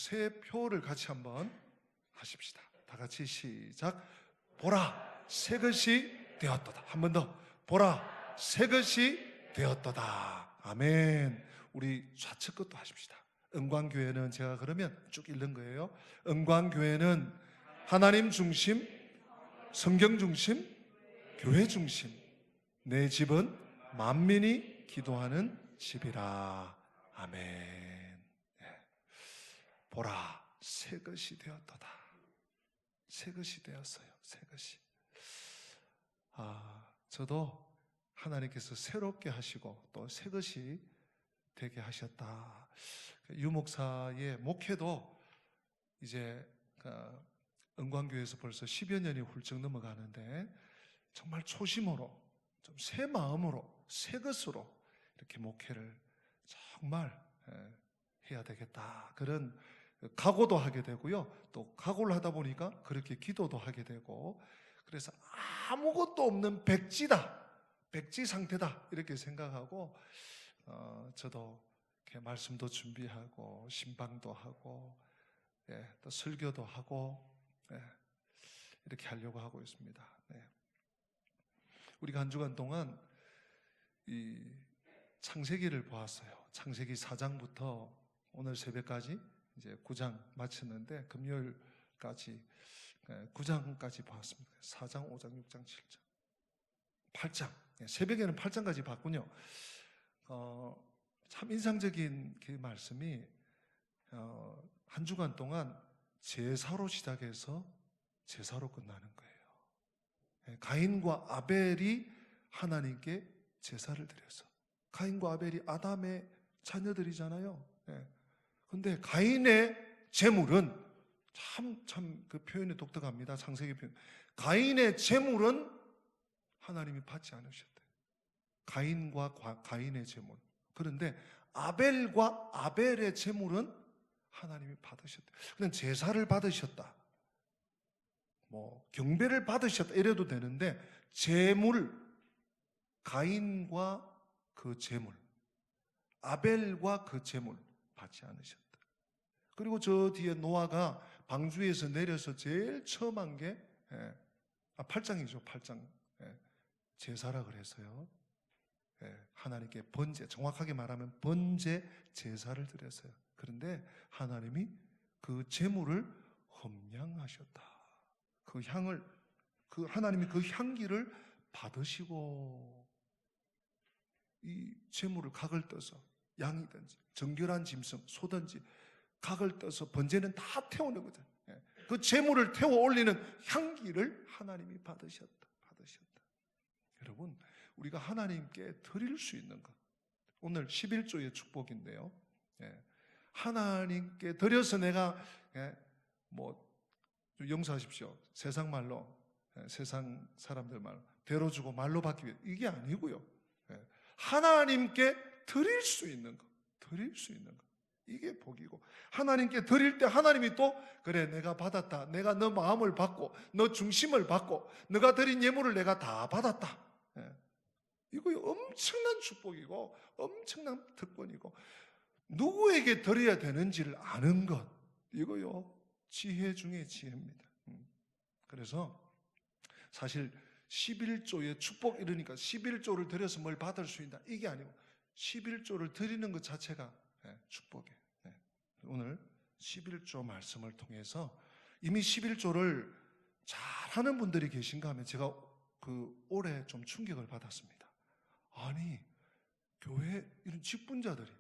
새 표를 같이 한번 하십시다. 다 같이 시작. 보라, 새 것이 되었도다. 한 번 더. 보라, 새 것이 되었도다. 아멘. 우리 좌측 것도 하십시다. 은광교회는 제가 그러면 쭉 읽는 거예요. 은광교회는 하나님 중심, 성경 중심, 교회 중심. 내 집은 만민이 기도하는 집이라. 아멘. 보라, 새 것이 되었도다. 새 것이 되었어요. 새 것이. 저도 하나님께서 새롭게 하시고 또 새 것이 되게 하셨다. 유 목사의 목회도 이제 은광교회에서 벌써 10여 년이 훌쩍 넘어가는데 정말 초심으로 좀 새 마음으로 새 것으로 이렇게 목회를 정말 해야 되겠다. 그런 각오도 하게 되고요. 또 각오를 하다 보니까 그렇게 기도도 하게 되고, 그래서 아무것도 없는 백지다, 백지 상태다 이렇게 생각하고 저도 이렇게 말씀도 준비하고 신방도 하고 또 설교도 하고 이렇게 하려고 하고 있습니다. 우리가 한 주간 동안 이 창세기를 보았어요. 창세기 4장부터 오늘 새벽까지 이제 9장 마쳤는데 금요일까지 9장까지 봤습니다. 4장, 5장, 6장, 7장, 8장. 새벽에는 8장까지 봤군요. 참 인상적인 그 말씀이 한 주간 동안 제사로 시작해서 제사로 끝나는 거예요. 가인과 아벨이 하나님께 제사를 드려서, 가인과 아벨이 아담의 자녀들이잖아요. 그런데 가인의 제물은 참 그 표현이 독특합니다. 창세기 표현. 가인의 제물은 하나님이 받지 않으셨대요. 가인과 가인의 제물. 그런데 아벨과 아벨의 제물은 하나님이 받으셨대요. 그냥 제사를 받으셨다, 뭐 경배를 받으셨다 이래도 되는데, 제물, 가인과 그 제물, 아벨과 그 제물 받지 않으셨다. 그리고 저 뒤에 노아가 방주에서 내려서 제일 처음 한 게 8장이죠. 8장. 제사라 그래서요. 하나님께 번제, 정확하게 말하면 번제 제사를 드렸어요. 그런데 하나님이 그 제물을 험양하셨다. 그 향을, 하나님이 그 향기를 받으시고 이 제물을 각을 떠서 양이든지 정결한 짐승, 소든지 각을 떠서 번제는 다 태우는 거죠. 그 제물을 태워 올리는 향기를 하나님이 받으셨다. 여러분, 우리가 하나님께 드릴 수 있는 것, 오늘 11조의 축복인데요. 하나님께 드려서 내가 용서하십시오, 세상 말로, 세상 사람들 말로 대로 주고 말로 받기 위해, 이게 아니고요. 하나님께 드릴 수 있는 것, 이게 복이고, 하나님께 드릴 때 하나님이 또 그래, 내가 받았다, 내가 너 마음을 받고 너 중심을 받고 너가 드린 예물을 내가 다 받았다. 이거 엄청난 축복이고 엄청난 특권이고, 누구에게 드려야 되는지를 아는 것, 이거요 지혜 중에 지혜입니다. 그래서 사실 11조의 축복, 이러니까 11조를 드려서 뭘 받을 수 있다, 이게 아니고 11조를 드리는 것 자체가 축복이에요. 오늘 11조 말씀을 통해서 이미 11조를 잘하는 분들이 계신가 하면 제가 올해 좀 충격을 받았습니다. 아니, 교회 이런 직분자들이,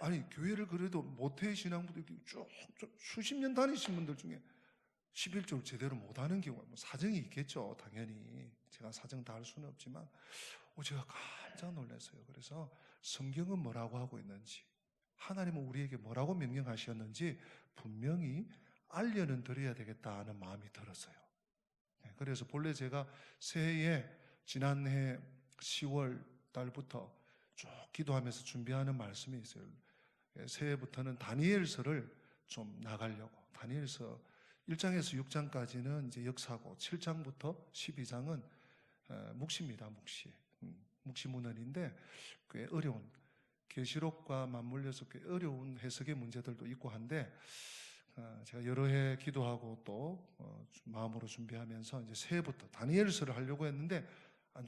아니 교회를 그래도 모태 신앙분들이 쭉 수십 년 다니신 분들 중에 11조를 제대로 못하는 경우가 사정이 있겠죠. 당연히 제가 사정 다 알 수는 없지만 제가 깜짝 놀랐어요. 그래서 성경은 뭐라고 하고 있는지, 하나님은 우리에게 뭐라고 명령하셨는지 분명히 알려는 드려야 되겠다는 마음이 들었어요. 그래서 본래 제가 새해에 지난해 10월 달부터 쭉 기도하면서 준비하는 말씀이 있어요. 새해부터는 다니엘서를 좀 나가려고. 다니엘서 1장에서 6장까지는 이제 역사고, 7장부터 12장은 묵시입니다. 묵시 문헌인데 꽤 어려운, 계시록과 맞물려서 꽤 어려운 해석의 문제들도 있고 한데, 제가 여러 해 기도하고 또 마음으로 준비하면서 이제 새해부터 다니엘서를 하려고 했는데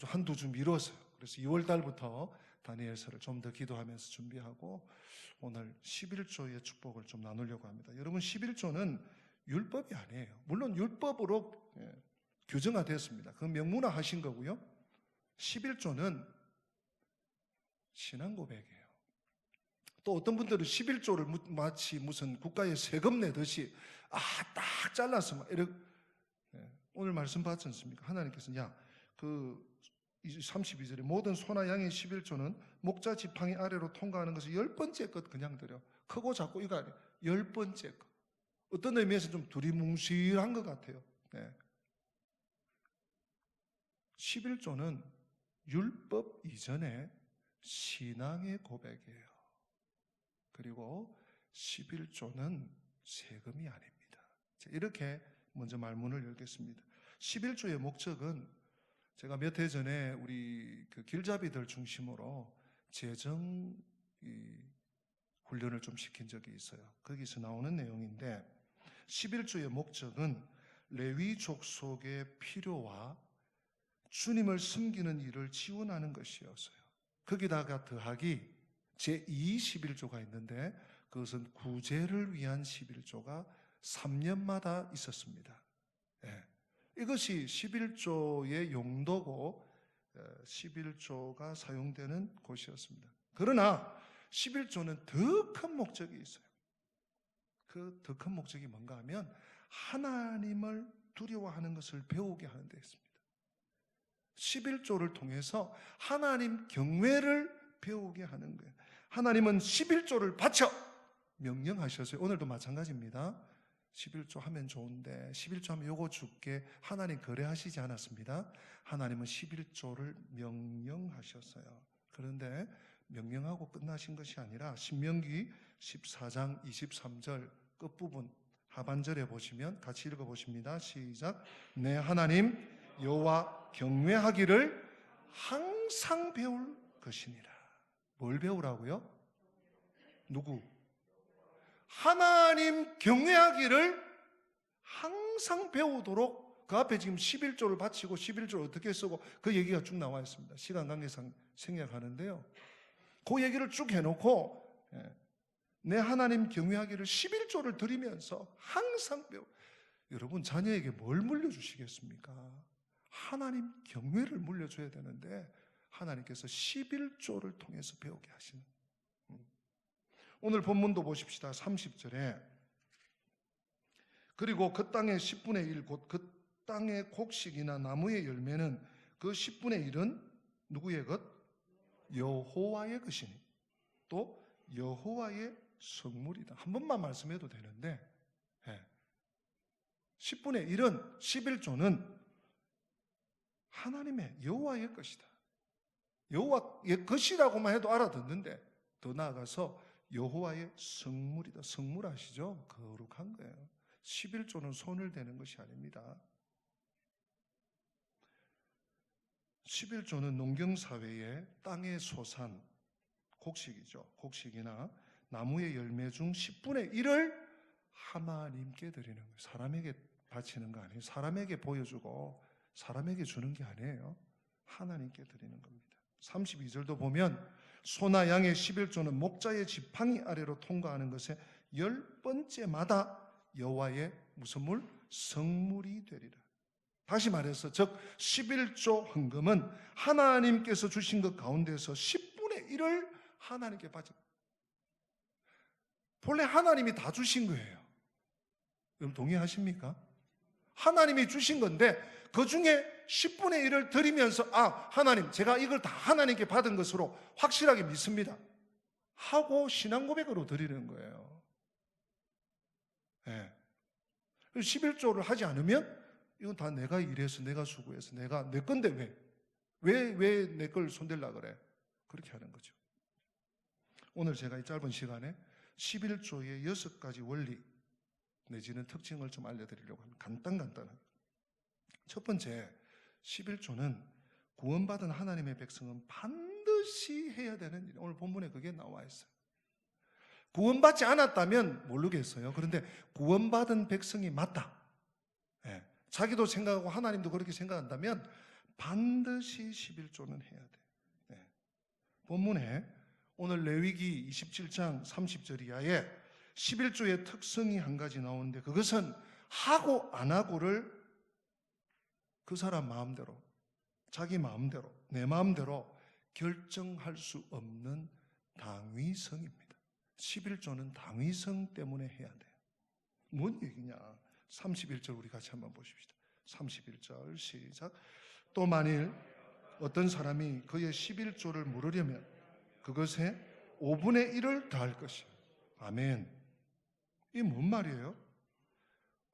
한두 주 미뤘어요. 그래서 2월 달부터 다니엘서를 좀 더 기도하면서 준비하고 오늘 11조의 축복을 좀 나누려고 합니다. 여러분, 11조는 율법이 아니에요. 물론 율법으로 규정화되었습니다. 그건 명문화하신 거고요. 11조는 신앙 고백이에요. 또 어떤 분들은 11조를 마치 무슨 국가에 세금 내듯이 딱 잘라서 막 이렇게, 오늘 말씀 받지 않습니까? 하나님께서는 32절에 모든 소나 양의 11조는 목자 지팡이 아래로 통과하는 것을 10번째 것 그냥 드려. 크고 작고 이거 아니에요. 10번째 것. 어떤 의미에서 좀 두리뭉실한 것 같아요. 11조는 율법 이전에 신앙의 고백이에요. 그리고 11조는 세금이 아닙니다. 이렇게 먼저 말문을 열겠습니다. 11조의 목적은 제가 몇 해 전에 우리 길잡이들 중심으로 재정 훈련을 좀 시킨 적이 있어요. 거기서 나오는 내용인데 11조의 목적은 레위 족속의 필요와 주님을 섬기는 일을 지원하는 것이었어요. 거기다가 더하기 제2 11조가 있는데 그것은 구제를 위한 11조가 3년마다 있었습니다. 이것이 11조의 용도고 11조가 사용되는 곳이었습니다. 그러나 11조는 더 큰 목적이 있어요. 그 더 큰 목적이 뭔가 하면 하나님을 두려워하는 것을 배우게 하는 데 있습니다. 11조를 통해서 하나님 경외를 배우게 하는 거예요. 하나님은 11조를 바쳐 명령하셨어요. 오늘도 마찬가지입니다. 11조 하면 좋은데 11조 하면 요거 줄게 하나님 거래하시지 않았습니다. 하나님은 11조를 명령하셨어요. 그런데 명령하고 끝나신 것이 아니라 신명기 14장 23절 끝부분 하반절에 보시면 같이 읽어보십니다. 시작. 내 하나님 여호와 경외하기를 항상 배울 것이니라. 뭘 배우라고요? 누구? 하나님 경외하기를 항상 배우도록 그 앞에 지금 11조를 바치고 11조를 어떻게 쓰고 그 얘기가 쭉 나와 있습니다. 시간 관계상 생략하는데요. 그 얘기를 쭉 해놓고 내 하나님 경외하기를 11조를 드리면서 항상 배우. 여러분, 자녀에게 뭘 물려주시겠습니까? 하나님 경외를 물려줘야 되는데 하나님께서 11조를 통해서 배우게 하시는. 오늘 본문도 보십시다. 30절에 그리고 그 땅의 10분의 1 곧 그 땅의 곡식이나 나무의 열매는 그 10분의 1은 누구의 것? 여호와의 것이니 또 여호와의 성물이다. 한 번만 말씀해도 되는데 10분의 1은 11조는 하나님의 여호와의 것이다. 여호와의 것이라고만 해도 알아듣는데 더 나아가서 여호와의 성물이다. 성물 아시죠? 거룩한 거예요. 11조는 손을 대는 것이 아닙니다. 11조는 농경사회의 땅의 소산, 곡식이죠. 곡식이나 나무의 열매 중 10분의 1을 하나님께 드리는 거예요. 사람에게 바치는 거 아니에요. 사람에게 보여주고 사람에게 주는 게 아니에요. 하나님께 드리는 겁니다. 32절도 보면 소나 양의 11조는 목자의 지팡이 아래로 통과하는 것에 10번째마다 여호와의 무슨 물? 성물이 되리라. 다시 말해서 즉 11조 헌금은 하나님께서 주신 것 가운데서 10분의 1을 하나님께 바쳐. 본래 하나님이 다 주신 거예요. 여러분 동의하십니까? 하나님이 주신 건데 그 중에 10분의 1을 드리면서 하나님 제가 이걸 다 하나님께 받은 것으로 확실하게 믿습니다 하고 신앙 고백으로 드리는 거예요. 11조를 하지 않으면 이건 다 내가 일해서 내가 수고해서 내가 내 건데 왜 내 걸 손댈라 그래? 그렇게 하는 거죠. 오늘 제가 이 짧은 시간에 11조의 6가지 원리 내지는 특징을 좀 알려드리려고 합니다. 간단하게. 첫 번째, 11조는 구원받은 하나님의 백성은 반드시 해야 되는 일. 오늘 본문에 그게 나와 있어요. 구원받지 않았다면 모르겠어요. 그런데 구원받은 백성이 맞다. 예. 자기도 생각하고 하나님도 그렇게 생각한다면 반드시 11조는 해야 돼. 예. 본문에 오늘 레위기 27장 30절 이하에 11조의 특성이 한 가지 나오는데, 그것은 하고 안 하고를 그 사람 마음대로, 자기 마음대로, 내 마음대로 결정할 수 없는 당위성입니다. 11조는 당위성 때문에 해야 돼요. 뭔 얘기냐? 31절 우리 같이 한번 보십시다. 31절 시작. 또 만일 어떤 사람이 그의 11조를 물으려면 그것에 5분의 1을 더할 것이요. 아멘. 이게 뭔 말이에요?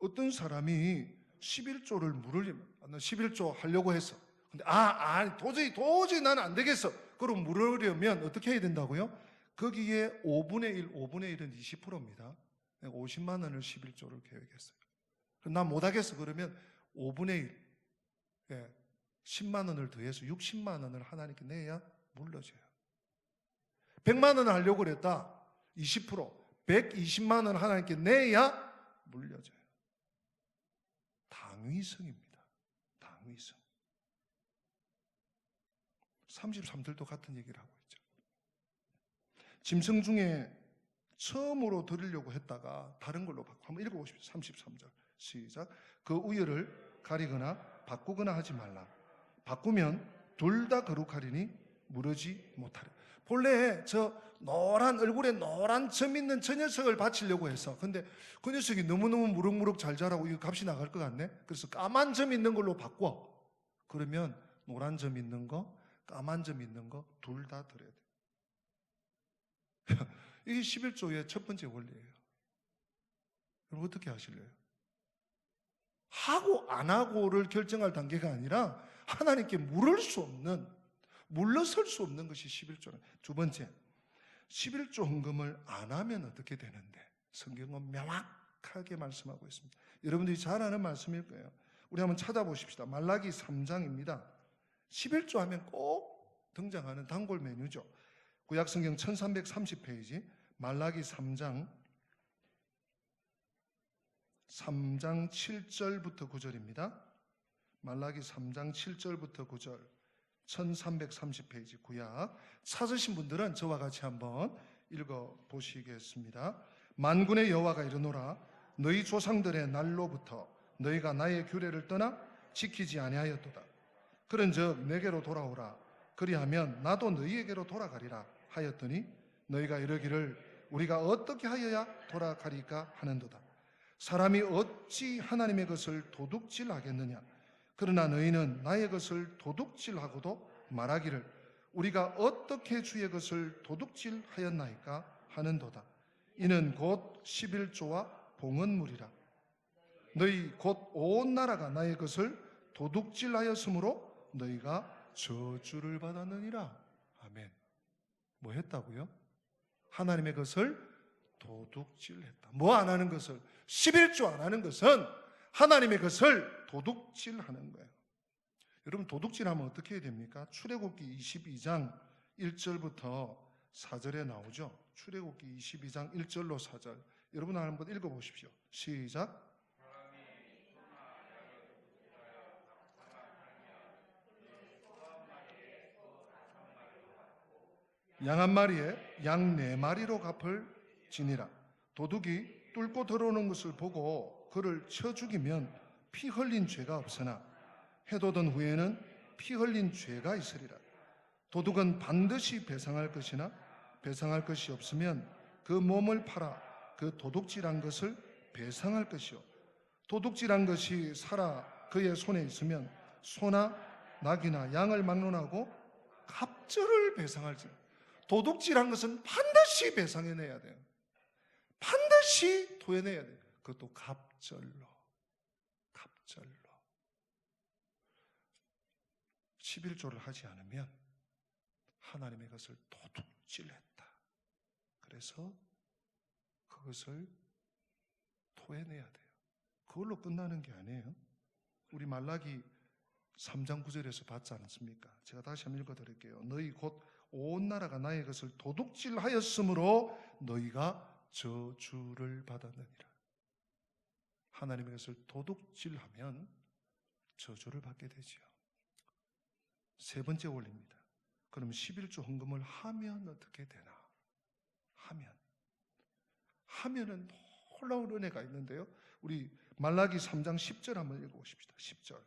어떤 사람이 11조를 물으려면, 나 11조 하려고 했어. 근데 도저히 나는 안 되겠어. 그럼 물으려면 어떻게 해야 된다고요? 거기에 5분의 1, 5분의 1은 20%입니다. 내가 50만 원을 11조를 계획했어요. 난 못하겠어. 그러면 5분의 1, 10만 원을 더해서 60만 원을 하나님께 내야 물러줘요. 100만 원을 하려고 그랬다. 20%, 120만 원 하나님께 내야 물려줘요. 당위성입니다. 당위성. 33절도 같은 얘기를 하고 있죠. 짐승 중에 처음으로 드리려고 했다가 다른 걸로 바꾸고, 한번 읽어보십시오. 33절 시작. 그 우열을 가리거나 바꾸거나 하지 말라. 바꾸면 둘 다 거룩하리니 무르지 못하리. 본래 저 노란, 얼굴에 노란 점 있는 저 녀석을 바치려고 해서, 근데 그 녀석이 너무너무 무럭무럭 잘 자라고 이거 값이 나갈 것 같네. 그래서 까만 점 있는 걸로 바꿔. 그러면 노란 점 있는 거, 까만 점 있는 거 둘 다 드려야 돼. 이게 11조의 첫 번째 원리예요. 여러분 어떻게 하실래요? 하고 안 하고를 결정할 단계가 아니라 하나님께 물을 수 없는, 물러설 수 없는 것이 11조는. 두 번째, 11조 헌금을 안 하면 어떻게 되는데? 성경은 명확하게 말씀하고 있습니다. 여러분들이 잘 아는 말씀일 거예요. 우리 한번 찾아보십시다. 말라기 3장입니다. 11조 하면 꼭 등장하는 단골 메뉴죠. 구약성경 1330페이지 말라기 3장 7절부터 9절입니다. 말라기 3장 7절부터 9절 1330페이지 구약. 찾으신 분들은 저와 같이 한번 읽어보시겠습니다. 만군의 여호와가 이르노라. 너희 조상들의 날로부터 너희가 나의 규례를 떠나 지키지 아니하였도다. 그런즉 내게로 돌아오라. 그리하면 나도 너희에게로 돌아가리라 하였더니 너희가 이르기를 우리가 어떻게 하여야 돌아가리까 하는도다. 사람이 어찌 하나님의 것을 도둑질하겠느냐. 그러나 너희는 나의 것을 도둑질하고도 말하기를 우리가 어떻게 주의 것을 도둑질하였나이까 하는도다. 이는 곧 11조와 봉헌물이라. 너희 곧 온 나라가 나의 것을 도둑질하였으므로 너희가 저주를 받았느니라. 아멘. 뭐 했다고요? 하나님의 것을 도둑질했다. 뭐 안 하는 것을? 11조 안 하는 것은 하나님의 것을 도둑질하는 거예요. 여러분 도둑질하면 어떻게 해야 됩니까? 출애굽기 22장 1절부터 4절에 나오죠. 출애굽기 22장 1절로 4절. 여러분 한번 읽어보십시오. 시작. 양 한 마리에 양 네 마리로 갚을 지니라. 도둑이 뚫고 들어오는 것을 보고 그를 쳐 죽이면 피 흘린 죄가 없으나 해돋은 후에는 피 흘린 죄가 있으리라. 도둑은 반드시 배상할 것이나 배상할 것이 없으면 그 몸을 팔아 그 도둑질한 것을 배상할 것이요. 도둑질한 것이 살아 그의 손에 있으면 소나 낙이나 양을 막론하고 갑절을 배상할지. 도둑질한 것은 반드시 배상해내야 돼요. 반드시 토해내야 돼요. 그것도 갑절로. 갑절로. 11조를 하지 않으면 하나님의 것을 도둑질했다. 그래서 그것을 토해내야 돼요. 그걸로 끝나는 게 아니에요. 우리 말라기 3장 9절에서 봤지 않습니까? 제가 다시 한번 읽어드릴게요. 너희 곧 온 나라가 나의 것을 도둑질하였으므로 너희가 저주를 받았느니라. 하나님의 것을 도둑질하면 저주를 받게 되지요. 세 번째 원리입니다. 그럼 11조 헌금을 하면 어떻게 되나? 하면은 놀라운 은혜가 있는데요. 우리 말라기 3장 10절 한번 읽어보십시다. 10절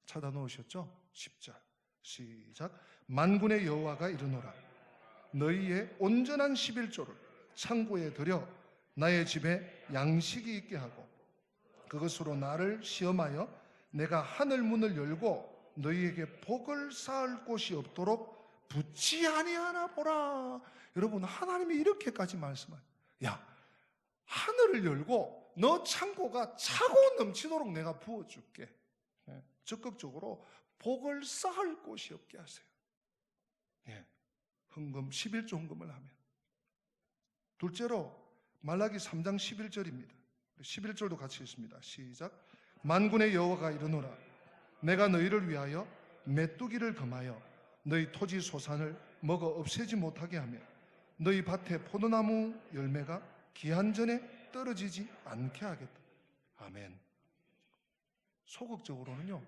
찾아 놓으셨죠? 10절 시작. 만군의 여호와가 이르노라. 너희의 온전한 11조를 창고에 들여 나의 집에 양식이 있게 하고 그것으로 나를 시험하여 내가 하늘 문을 열고 너희에게 복을 쌓을 곳이 없도록 붙지 아니하나 보라. 여러분, 하나님이 이렇게까지 말씀하세요. 야, 하늘을 열고 너 창고가 차고 넘치도록 내가 부어줄게. 적극적으로 복을 쌓을 곳이 없게 하세요. 헌금, 11조 헌금을 하면. 둘째로 말라기 3장 11절입니다. 11절도 같이 읽습니다. 시작. 만군의 여호와가 이르노라. 내가 너희를 위하여 메뚜기를 금하여 너희 토지 소산을 먹어 없애지 못하게 하며 너희 밭에 포도나무 열매가 기한 전에 떨어지지 않게 하겠다. 아멘. 소극적으로는요,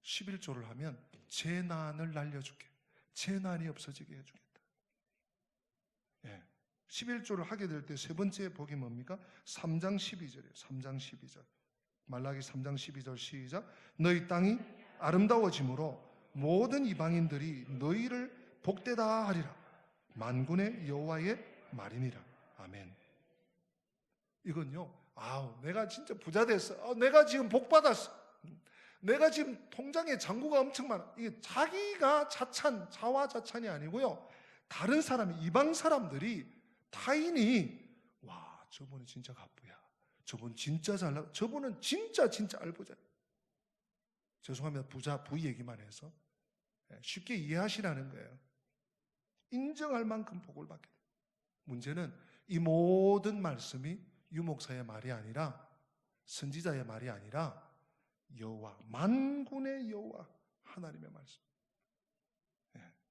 11조를 하면 재난을 날려줄게. 재난이 없어지게 해주겠다. 11조를 하게 될 때 세 번째 복이 뭡니까? 3장 12절이에요. 3장 12절. 말라기 3장 12절 시작. 너희 땅이 아름다워짐으로 모든 이방인들이 너희를 복되다 하리라. 만군의 여호와의 말이니라. 아멘. 이건요, 내가 진짜 부자 됐어. 내가 지금 복 받았어. 내가 지금 통장에 잔고가 엄청 많아. 이게 자기가 자화자찬이 아니고요. 다른 사람이, 이방 사람들이, 타인이, 와, 저분은 진짜 갑부야. 저분 진짜 잘나, 저분은 진짜 알부자. 죄송합니다. 부 얘기만 해서. 쉽게 이해하시라는 거예요. 인정할 만큼 복을 받게 돼요. 문제는 이 모든 말씀이 유목사의 말이 아니라, 선지자의 말이 아니라 여호와, 만군의 여호와 하나님의 말씀.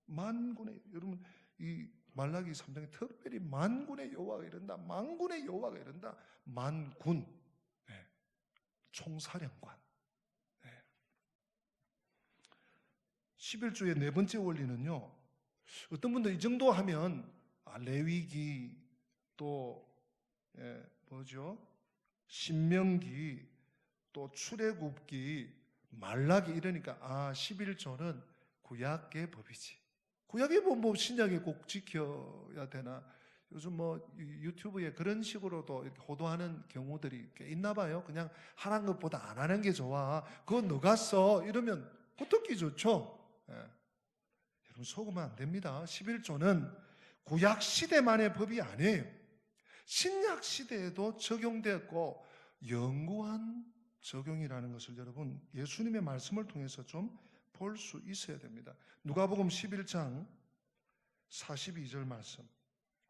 만군의, 여러분, 이 말라기 3장에 특별히 만군의 여호와가 이른다. 만군의 여호와가 이른다. 만군, 총사령관. 11조의 네 번째 원리는요, 어떤 분들 이 정도 하면 레위기, 또 신명기, 또 출애굽기, 말라기 이러니까 11조는 구약의 법이지. 구약의 법 뭐 신약에 꼭 지켜야 되나? 요즘 유튜브에 그런 식으로도 이렇게 호도하는 경우들이 꽤 있나 봐요. 그냥 하는 것보다 안 하는 게 좋아. 그건 너가 써. 이러면 그거 듣기 좋죠. 여러분, 속으면 안 됩니다. 11조는 구약 시대만의 법이 아니에요. 신약 시대에도 적용되었고 영구한 적용이라는 것을 여러분, 예수님의 말씀을 통해서 좀 볼 수 있어야 됩니다. 누가복음 11장 42절 말씀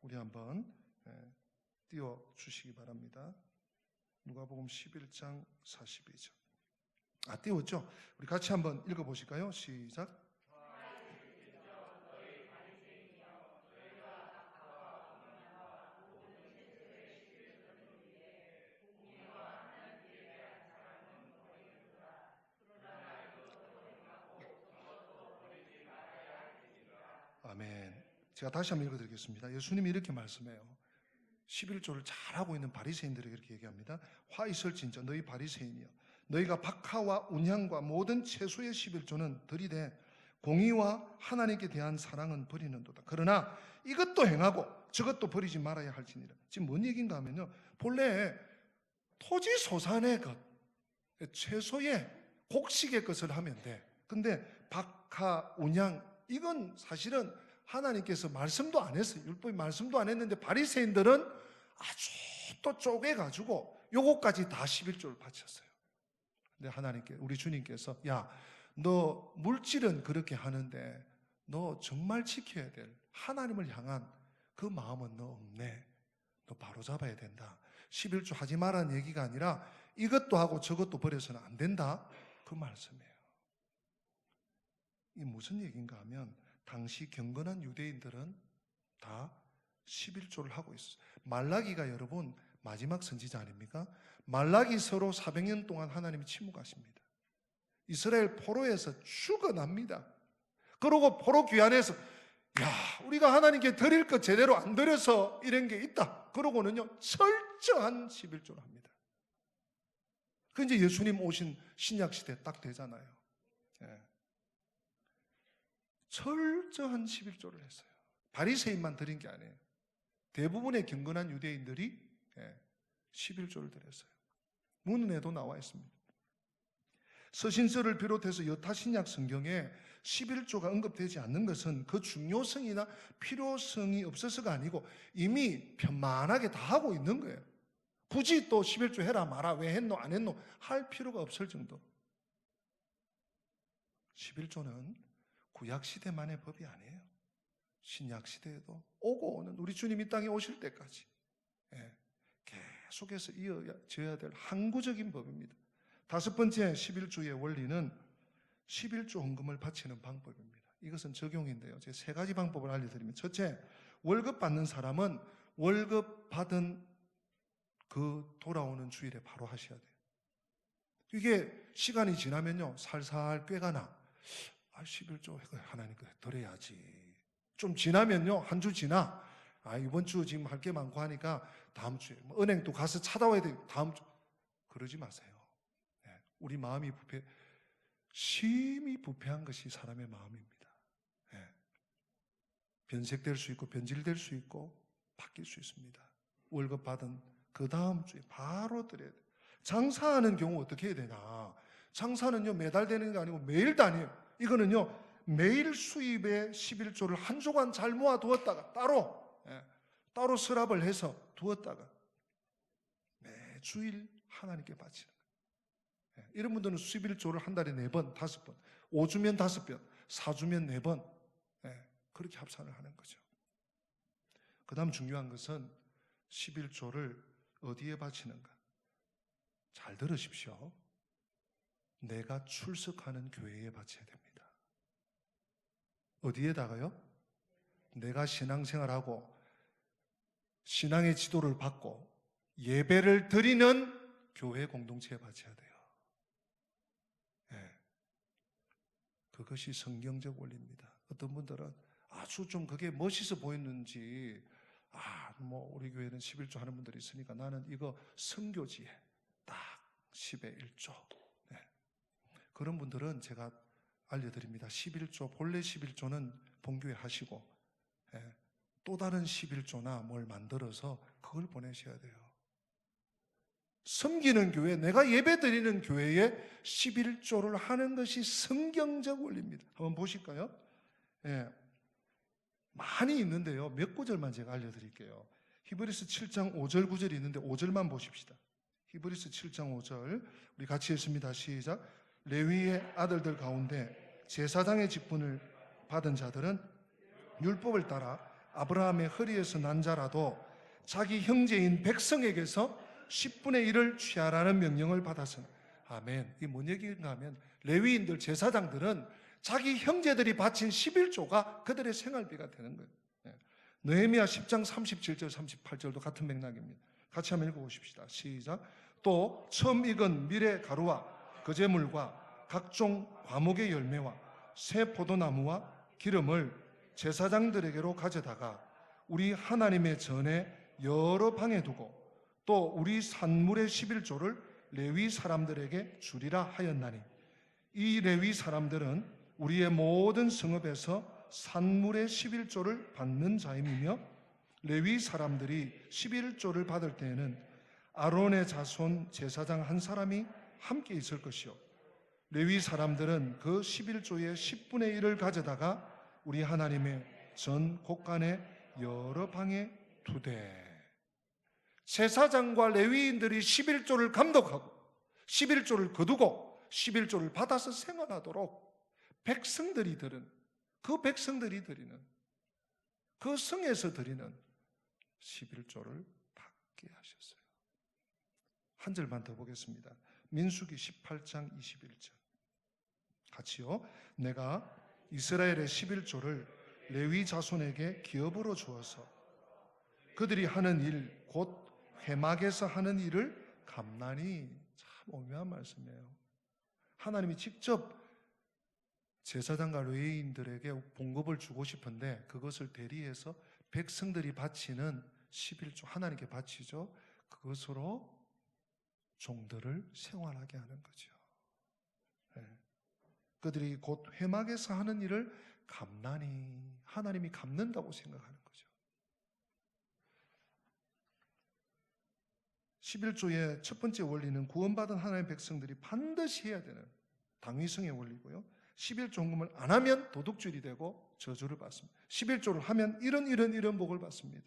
우리 한번 띄워주시기 바랍니다. 누가복음 11장 42절. 띄웠죠? 우리 같이 한번 읽어보실까요? 시작. 아멘. 제가 다시 한번 읽어드리겠습니다. 예수님이 이렇게 말씀해요. 11조를 잘하고 있는 바리새인들에게 이렇게 얘기합니다. 화 있을진저 너희 바리새인이여, 너희가 박하와 운향과 모든 채소의 11조는 들이되 공의와 하나님께 대한 사랑은 버리는도다. 그러나 이것도 행하고 저것도 버리지 말아야 할지니라. 지금 뭔 얘기인가 하면요, 본래 토지 소산의 것, 채소의 곡식의 것을 하면 돼. 근데 박하, 운향, 이건 사실은 하나님께서 말씀도 안 했어요. 율법이 말씀도 안 했는데 바리새인들은 아주 또 쪼개가지고 요거까지 다 11조를 바쳤어요. 근데 하나님께, 우리 주님께서, 야, 너 물질은 그렇게 하는데 너 정말 지켜야 될 하나님을 향한 그 마음은 너 없네. 너 바로 잡아야 된다. 11조 하지 말라는 얘기가 아니라 이것도 하고 저것도 버려서는 안 된다. 그 말씀이에요. 이게 무슨 얘기인가 하면 당시 경건한 유대인들은 다 11조를 하고 있어요. 말라기가 여러분 마지막 선지자 아닙니까? 말라기서로 400년 동안 하나님이 침묵하십니다. 이스라엘 포로에서 죽어납니다. 그러고 포로 귀환해서 우리가 하나님께 드릴 것 제대로 안 드려서 이런 게 있다. 그러고는요 철저한 11조를 합니다. 그 이제 예수님 오신 신약 시대 딱 되잖아요. 예. 철저한 11조를 했어요. 바리새인만 드린 게 아니에요. 대부분의 경건한 유대인들이 11조를 드렸어요. 문헌에도 나와 있습니다. 서신서를 비롯해서 여타 신약 성경에 11조가 언급되지 않는 것은 그 중요성이나 필요성이 없어서가 아니고 이미 편만하게 다 하고 있는 거예요. 굳이 또 11조 해라 마라 왜 했노 안 했노 할 필요가 없을 정도. 11조는 구약시대만의 법이 아니에요. 신약시대에도 오고 오는 우리 주님이 땅에 오실 때까지 계속해서 이어져야 될 항구적인 법입니다. 다섯 번째 11조의 원리는 11조 헌금을 바치는 방법입니다. 이것은 적용인데요. 제가 세 가지 방법을 알려드리면, 첫째, 월급 받는 사람은 월급 받은 그 돌아오는 주일에 바로 하셔야 돼요. 이게 시간이 지나면요 살살 꾀가 나. 11조 하나님 거 드려야지. 좀 지나면요 한 주 지나 이번 주 지금 할 게 많고 하니까 다음 주에 은행 또 가서 찾아와야 돼. 다음 주 그러지 마세요. 우리 마음이 심히 부패한 것이 사람의 마음입니다. 변색될 수 있고 변질될 수 있고 바뀔 수 있습니다. 월급 받은 그 다음 주에 바로 드려야 돼요. 장사하는 경우 어떻게 해야 되나? 장사는요 매달 되는 게 아니고 매일 다녀요. 이거는요 매일 수입의 11조를 한 조간 잘 모아 두었다가 따로 서랍을 해서 두었다가 매주일 하나님께 바치는 거예요. 이런 분들은 11조를 한 달에 4번, 5번, 5주면 5번, 4주면 4번 그렇게 합산을 하는 거죠. 그 다음 중요한 것은 11조를 어디에 바치는가? 잘 들으십시오. 내가 출석하는 교회에 바쳐야 됩니다. 어디에다가요? 내가 신앙생활하고 신앙의 지도를 받고 예배를 드리는 교회 공동체에 바쳐야 돼요. 그것이 성경적 원리입니다. 어떤 분들은 아주 좀 그게 멋있어 보였는지 우리 교회는 11조 하는 분들이 있으니까 나는 이거 선교지에 딱 10의 1조 그런 분들은 제가 알려드립니다. 11조 본래 11조는 본교회 하시고 또 다른 11조나 뭘 만들어서 그걸 보내셔야 돼요. 섬기는 교회, 내가 예배 드리는 교회에 11조를 하는 것이 성경적 원리입니다. 한번 보실까요? 많이 있는데요. 몇 구절만 제가 알려드릴게요. 히브리서 7장 5절 9절이 있는데 5절만 보십시다. 히브리서 7장 5절 우리 같이 읽습니다. 시작. 레위의 아들들 가운데 제사장의 직분을 받은 자들은 율법을 따라 아브라함의 허리에서 난 자라도 자기 형제인 백성에게서 10분의 1을 취하라는 명령을 받았으나. 아멘. 이게 뭔 얘기인가 하면 레위인들 제사장들은 자기 형제들이 바친 11조가 그들의 생활비가 되는 거예요. 느헤미야 10장 37절 38절도 같은 맥락입니다. 같이 한번 읽어보십시다. 시작. 또 처음 익은 밀의 가루와 거제물과 각종 과목의 열매와 새 포도나무와 기름을 제사장들에게로 가져다가 우리 하나님의 전에 여러 방에 두고 또 우리 산물의 11조를 레위 사람들에게 주리라 하였나니 이 레위 사람들은 우리의 모든 성읍에서 산물의 11조를 받는 자임이며 레위 사람들이 11조를 받을 때에는 아론의 자손 제사장 한 사람이 함께 있을 것이요 레위 사람들은 그 11조의 10분의 1을 가져다가 우리 하나님의 전 곳간에 여러 방에 두되. 제사장과 레위인들이 11조를 감독하고 11조를 거두고 11조를 받아서 생활하도록 백성들이 드리는 그 성에서 드리는 11조를 받게 하셨어요. 한 절만 더 보겠습니다. 민수기 18장 21절 같이요. 내가 이스라엘의 11조를 레위 자손에게 기업으로 주어서 그들이 하는 일, 곧 회막에서 하는 일을 감나니. 참 오묘한 말씀이에요. 하나님이 직접 제사장과 레위인들에게 봉급을 주고 싶은데 그것을 대리해서 백성들이 바치는 11조, 하나님께 바치죠. 그것으로 종들을 생활하게 하는 거죠. 네. 그들이 곧 회막에서 하는 일을 감나니, 하나님이 갚는다고 생각하는 거죠. 11조의 첫 번째 원리는 구원받은 하나님의 백성들이 반드시 해야 되는 당위성의 원리고요. 11조금을 안 하면 도둑질이 되고 저주를 받습니다. 11조를 하면 이런 복을 받습니다.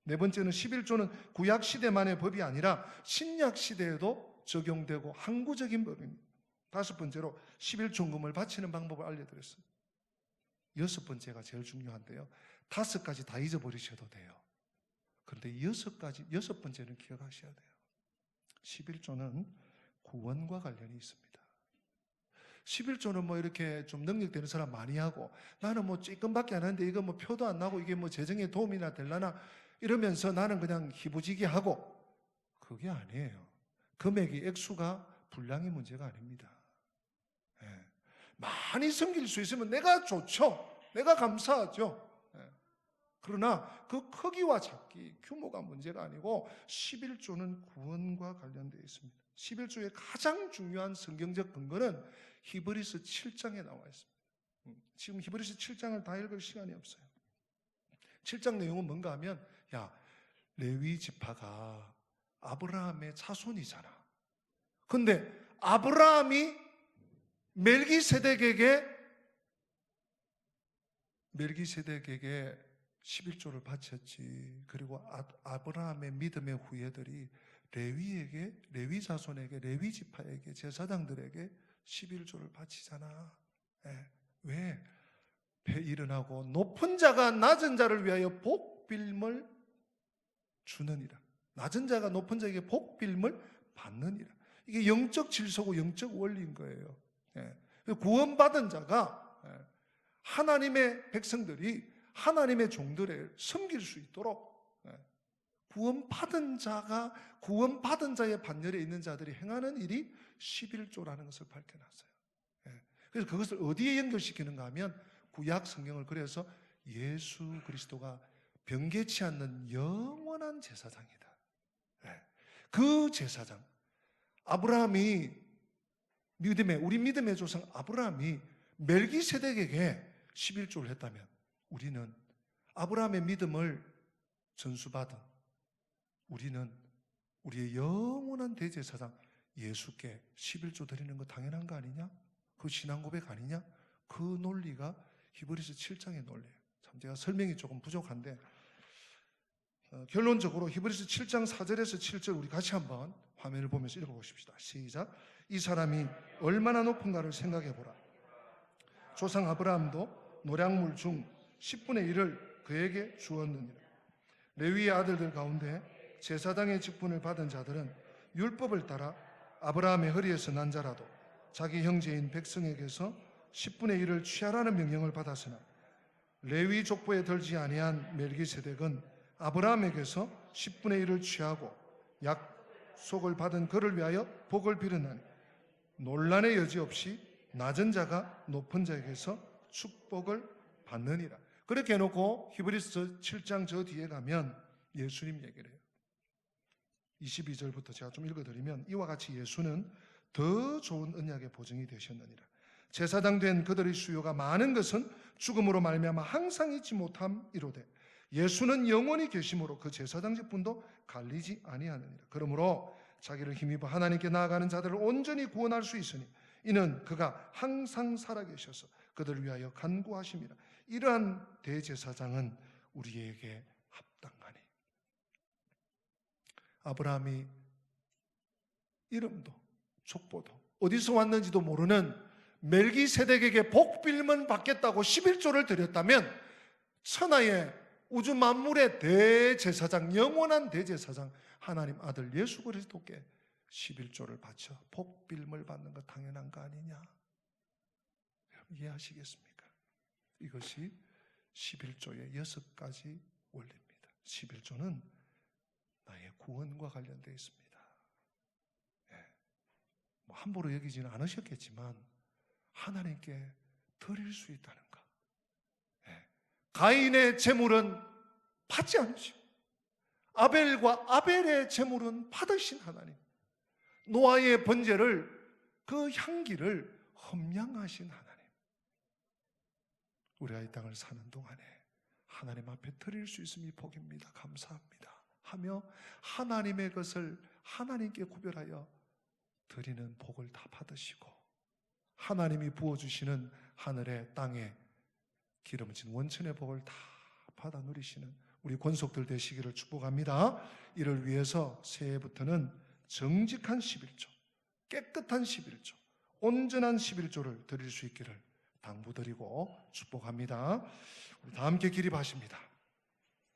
네 번째는 11조는 구약 시대만의 법이 아니라 신약 시대에도 적용되고 항구적인 법입니다. 다섯 번째로 11조금을 바치는 방법을 알려드렸어요. 여섯 번째가 제일 중요한데요. 다섯 가지 다 잊어버리셔도 돼요. 그런데 여섯 번째는 기억하셔야 돼요. 11조는 구원과 관련이 있습니다. 11조는 뭐 이렇게 좀 능력되는 사람 많이 하고 나는 뭐 찌끔밖에 안 하는데 이거 뭐 표도 안 나고 이게 뭐 재정에 도움이나 되려나 이러면서 나는 그냥 희부지게 하고, 그게 아니에요. 금액이 액수가 분량이 문제가 아닙니다. 예. 많이 섬길 수 있으면 내가 좋죠. 내가 감사하죠. 예. 그러나 그 크기와 작기, 규모가 문제가 아니고 11조는 구원과 관련되어 있습니다. 11조의 가장 중요한 성경적 근거는 히브리서 7장에 나와 있습니다. 지금 히브리서 7장을 다 읽을 시간이 없어요. 7장 내용은 뭔가 하면, 레위 지파가 아브라함의 자손이잖아. 근데 아브라함이 멜기세덱에게 11조를 바쳤지. 그리고 아브라함의 믿음의 후예들이 레위 자손에게, 레위 지파에게, 제사장들에게 11조를 바치잖아. 왜? 배 일어나고 높은 자가 낮은 자를 위하여 복빌물 주느니라. 낮은 자가 높은 자에게 복빌물 받느니라. 이게 영적 질서고 영적 원리인 거예요. 구원받은 자가, 하나님의 백성들이 하나님의 종들을 섬길 수 있도록 구원받은 자의 반열에 있는 자들이 행하는 일이 11조라는 것을 밝혀놨어요. 그래서 그것을 어디에 연결시키는가 하면 구약 성경을, 그래서 예수 그리스도가 변개치 않는 영원한 제사장이다. 그 제사장, 아브라함이 우리 믿음의 조상 아브라함이 멜기세덱에게 11조를 했다면 우리는 아브라함의 믿음을 전수받은 우리는 우리의 영원한 대제사장 예수께 11조 드리는 거 당연한 거 아니냐? 그 신앙 고백 아니냐? 그 논리가 히브리서 7장의 논리예요. 참 제가 설명이 조금 부족한데 결론적으로 히브리서 7장 4절에서 7절 우리 같이 한번 화면을 보면서 읽어보십시다. 시작. 이 사람이 얼마나 높은가를 생각해보라. 조상 아브라함도 노량물 중 10분의 1을 그에게 주었느니라. 레위의 아들들 가운데 제사장의 직분을 받은 자들은 율법을 따라 아브라함의 허리에서 난 자라도 자기 형제인 백성에게서 10분의 1을 취하라는 명령을 받았으나 레위 족보에 들지 아니한 멜기세덱은 아브라함에게서 10분의 1을 취하고 약속을 받은 그를 위하여 복을 빌었나니 논란의 여지 없이 낮은 자가 높은 자에게서 축복을 받느니라. 그렇게 해놓고 히브리서 7장 저 뒤에 가면 예수님 얘기를 해요. 22절부터 제가 좀 읽어드리면 이와 같이 예수는 더 좋은 언약의 보증이 되셨느니라. 제사장 된 그들의 수요가 많은 것은 죽음으로 말미암아 항상 잊지 못함이로되 예수는 영원히 계심으로 그 제사장 직분도 갈리지 아니하느니라. 그러므로 자기를 힘입어 하나님께 나아가는 자들을 온전히 구원할 수 있으니 이는 그가 항상 살아계셔서 그들을 위하여 간구하심이라. 이러한 대제사장은 우리에게 합당하니. 아브라함이 이름도 족보도 어디서 왔는지도 모르는 멜기세덱에게 복빌면 받겠다고 11조를 드렸다면 천하의 우주 만물의 대제사장, 영원한 대제사장 하나님 아들 예수 그리스도께 11조를 바쳐 복빌물 받는 것 당연한 거 아니냐? 여러분 이해하시겠습니까? 이것이 11조의 6가지 원리입니다. 11조는 나의 구원과 관련되어 있습니다. 뭐 함부로 여기지는 않으셨겠지만 하나님께 드릴 수 있다는 것. 가인의 제물은 받지 않으시고 아벨과 아벨의 제물은 받으신 하나님. 노아의 번제를, 그 향기를 험량하신 하나님. 우리가 이 땅을 사는 동안에 하나님 앞에 드릴 수 있음이 복입니다. 감사합니다 하며 하나님의 것을 하나님께 구별하여 드리는 복을 다 받으시고 하나님이 부어주시는 하늘의 땅에 기름진 원천의 복을 다 받아 누리시는 우리 권속들 되시기를 축복합니다. 이를 위해서 새해부터는 정직한 11조, 깨끗한 11조, 온전한 11조를 드릴 수 있기를 당부드리고 축복합니다. 우리 다 함께 기립하십니다.